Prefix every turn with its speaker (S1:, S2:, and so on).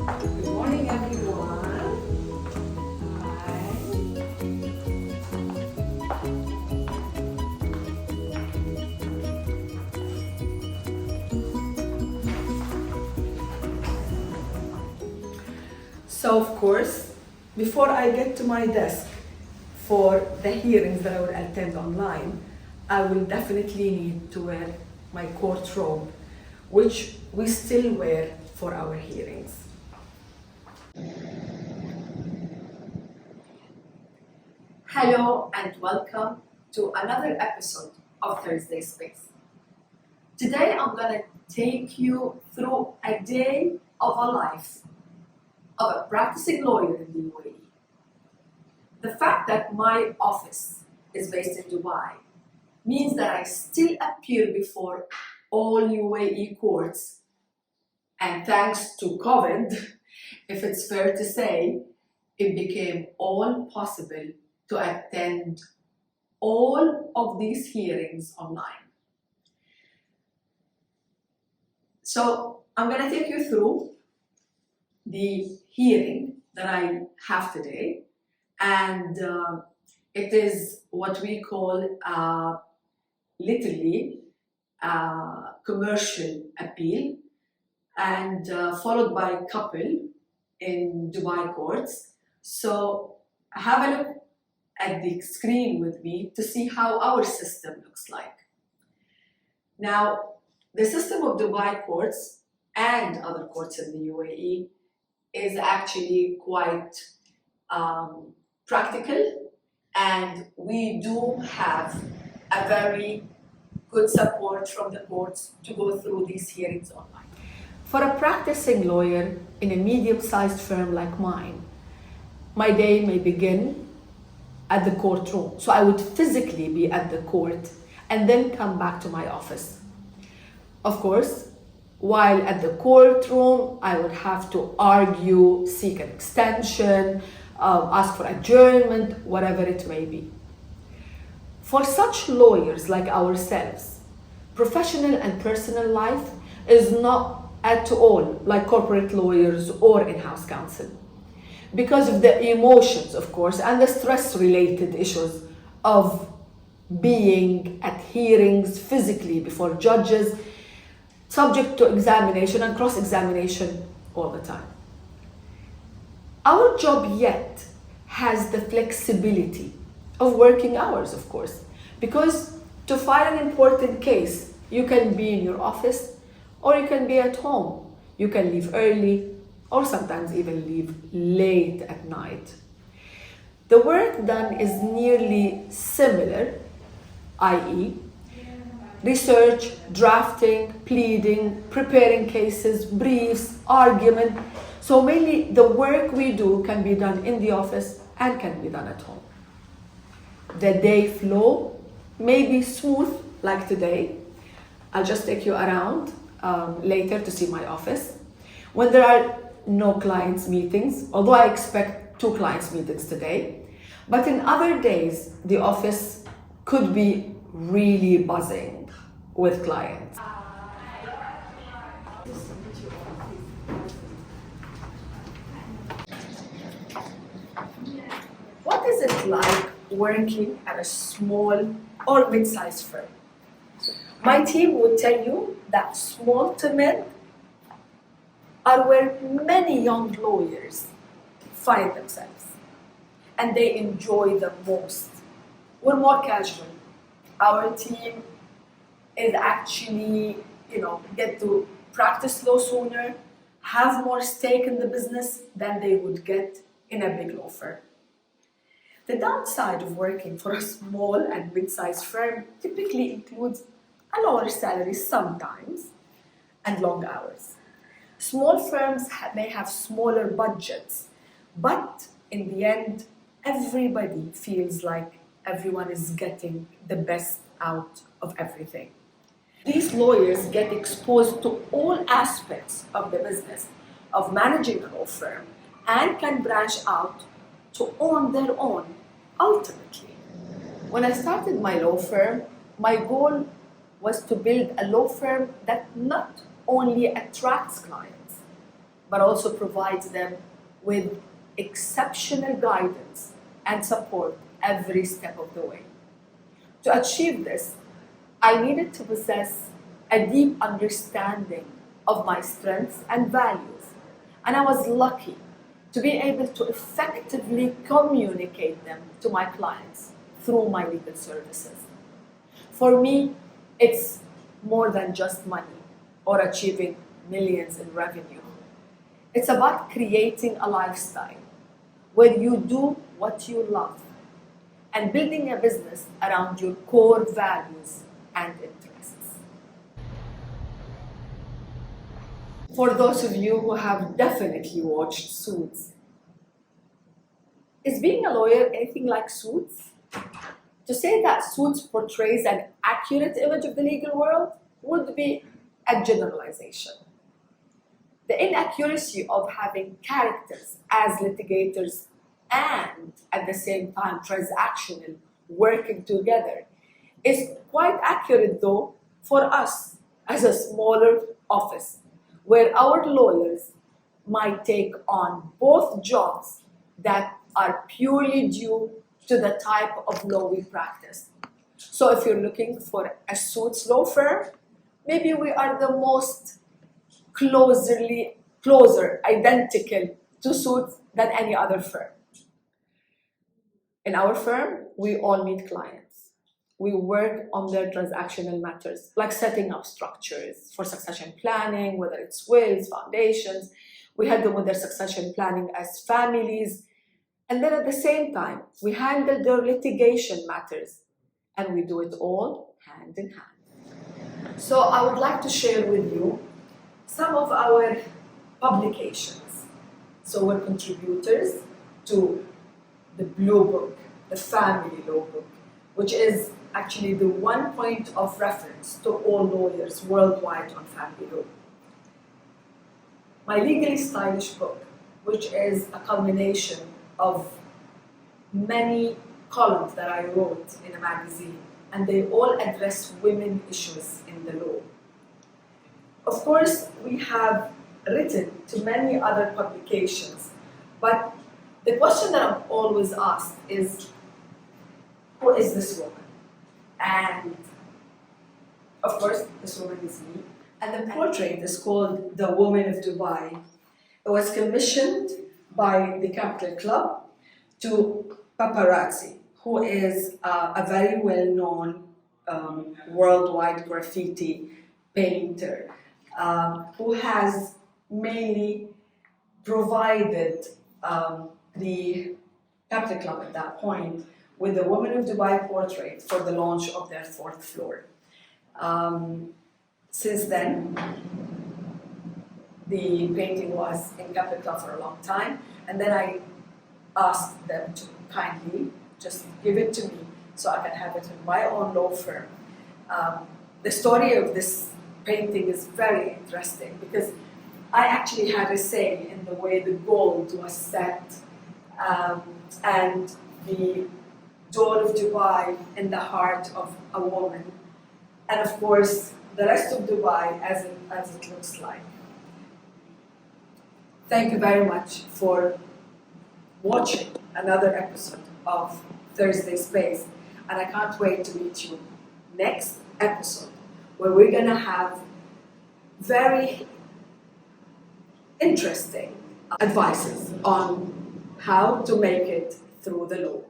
S1: Good morning, everyone. Hi. So, of course, before I get to my desk for the hearings that I will attend online, I will definitely need to wear my court robe, which we still wear for our hearings. Hello and welcome to another episode of Thursday Space. Today I'm going to take you through a day of a life of a practicing lawyer in the UAE. The fact that my office is based in Dubai means that I still appear before all UAE courts, and thanks to COVID, if it's fair to say, it became all possible to attend all of these hearings online. So I'm going to take you through the hearing that I have today, and it is what we call literally commercial appeal, and followed by a couple in Dubai courts. So have a look at the screen with me to see how our system looks like. Now, the system of Dubai courts and other courts in the UAE is actually quite practical, and we do have a very good support from the courts to go through these hearings online. For a practicing lawyer in a medium-sized firm like mine, my day may begin at the courtroom. So I would physically be at the court and then come back to my office. Of course, while at the courtroom, I would have to argue, seek an extension, ask for adjournment, whatever it may be. For such lawyers like ourselves, professional and personal life is not at all like corporate lawyers or in-house counsel, because of the emotions, of course, and the stress-related issues of being at hearings physically before judges, subject to examination and cross-examination all the time. Our job yet has the flexibility of working hours, of course, because to file an important case, you can be in your office or you can be at home. You can leave early or sometimes even leave late at night. The work done is nearly similar, i.e., research, drafting, pleading, preparing cases, briefs, argument. So mainly the work we do can be done in the office and can be done at home. The day flow may be smooth like today. I'll just take you around later to see my office. When there are no clients meetings, although I expect 2 clients meetings today, but in other days, the office could be really buzzing with clients. What is it like working at a small or mid-sized firm? My team would tell you that small to mid are where many young lawyers find themselves, and they enjoy the most. We're more casual. Our team is actually, get to practice law sooner, have more stake in the business than they would get in a big law firm. The downside of working for a small and mid-sized firm typically includes a lower salary sometimes and long hours. Small firms may have smaller budgets, but in the end, everybody feels like everyone is getting the best out of everything. These lawyers get exposed to all aspects of the business of managing a law firm and can branch out to own their own ultimately. When I started my law firm, my goal was to build a law firm that not only attracts clients, but also provides them with exceptional guidance and support every step of the way. To achieve this, I needed to possess a deep understanding of my strengths and values, and I was lucky to be able to effectively communicate them to my clients through my legal services. For me, it's more than just money or achieving millions in revenue. It's about creating a lifestyle where you do what you love and building a business around your core values and interests. For those of you who have definitely watched Suits, is being a lawyer anything like Suits? To say that Suits portrays an accurate image of the legal world would be a generalization. The inaccuracy of having characters as litigators and at the same time transactional working together is quite accurate though for us as a smaller office where our lawyers might take on both jobs that are purely due to the type of law we practice. So if you're looking for a Suits law firm, maybe we are the most closer, identical to Suits than any other firm. In our firm, we all meet clients. We work on their transactional matters, like setting up structures for succession planning, whether it's wills, foundations. We help them with their succession planning as families. And then at the same time, we handle their litigation matters, and we do it all hand in hand. So I would like to share with you some of our publications. So we're contributors to the Blue Book, the Family Law Book, which is actually the one point of reference to all lawyers worldwide on family law. My Legally Stylish book, which is a culmination of many columns that I wrote in a magazine, and they all address women issues in the law. Of course, we have written to many other publications, but the question that I'm always asked is, who is this woman? And of course, this woman is me. And the portrait is called The Woman of Dubai. It was commissioned by the Capital Club to Paparazzi, who is a very well-known worldwide graffiti painter, who has mainly provided the Capital Club at that point with the Woman of Dubai portrait for the launch of their 4th floor. Since then, the painting was in Capital Club for a long time, and then I asked them to kindly just give it to me so I can have it in my own law firm. The story of this painting is very interesting because I actually had a say in the way the gold was set and the door of Dubai in the heart of a woman, and of course the rest of Dubai as it looks like. Thank you very much for watching another episode of Thursday Space, and I can't wait to meet you next episode where we're gonna have very interesting advices on how to make it through the law.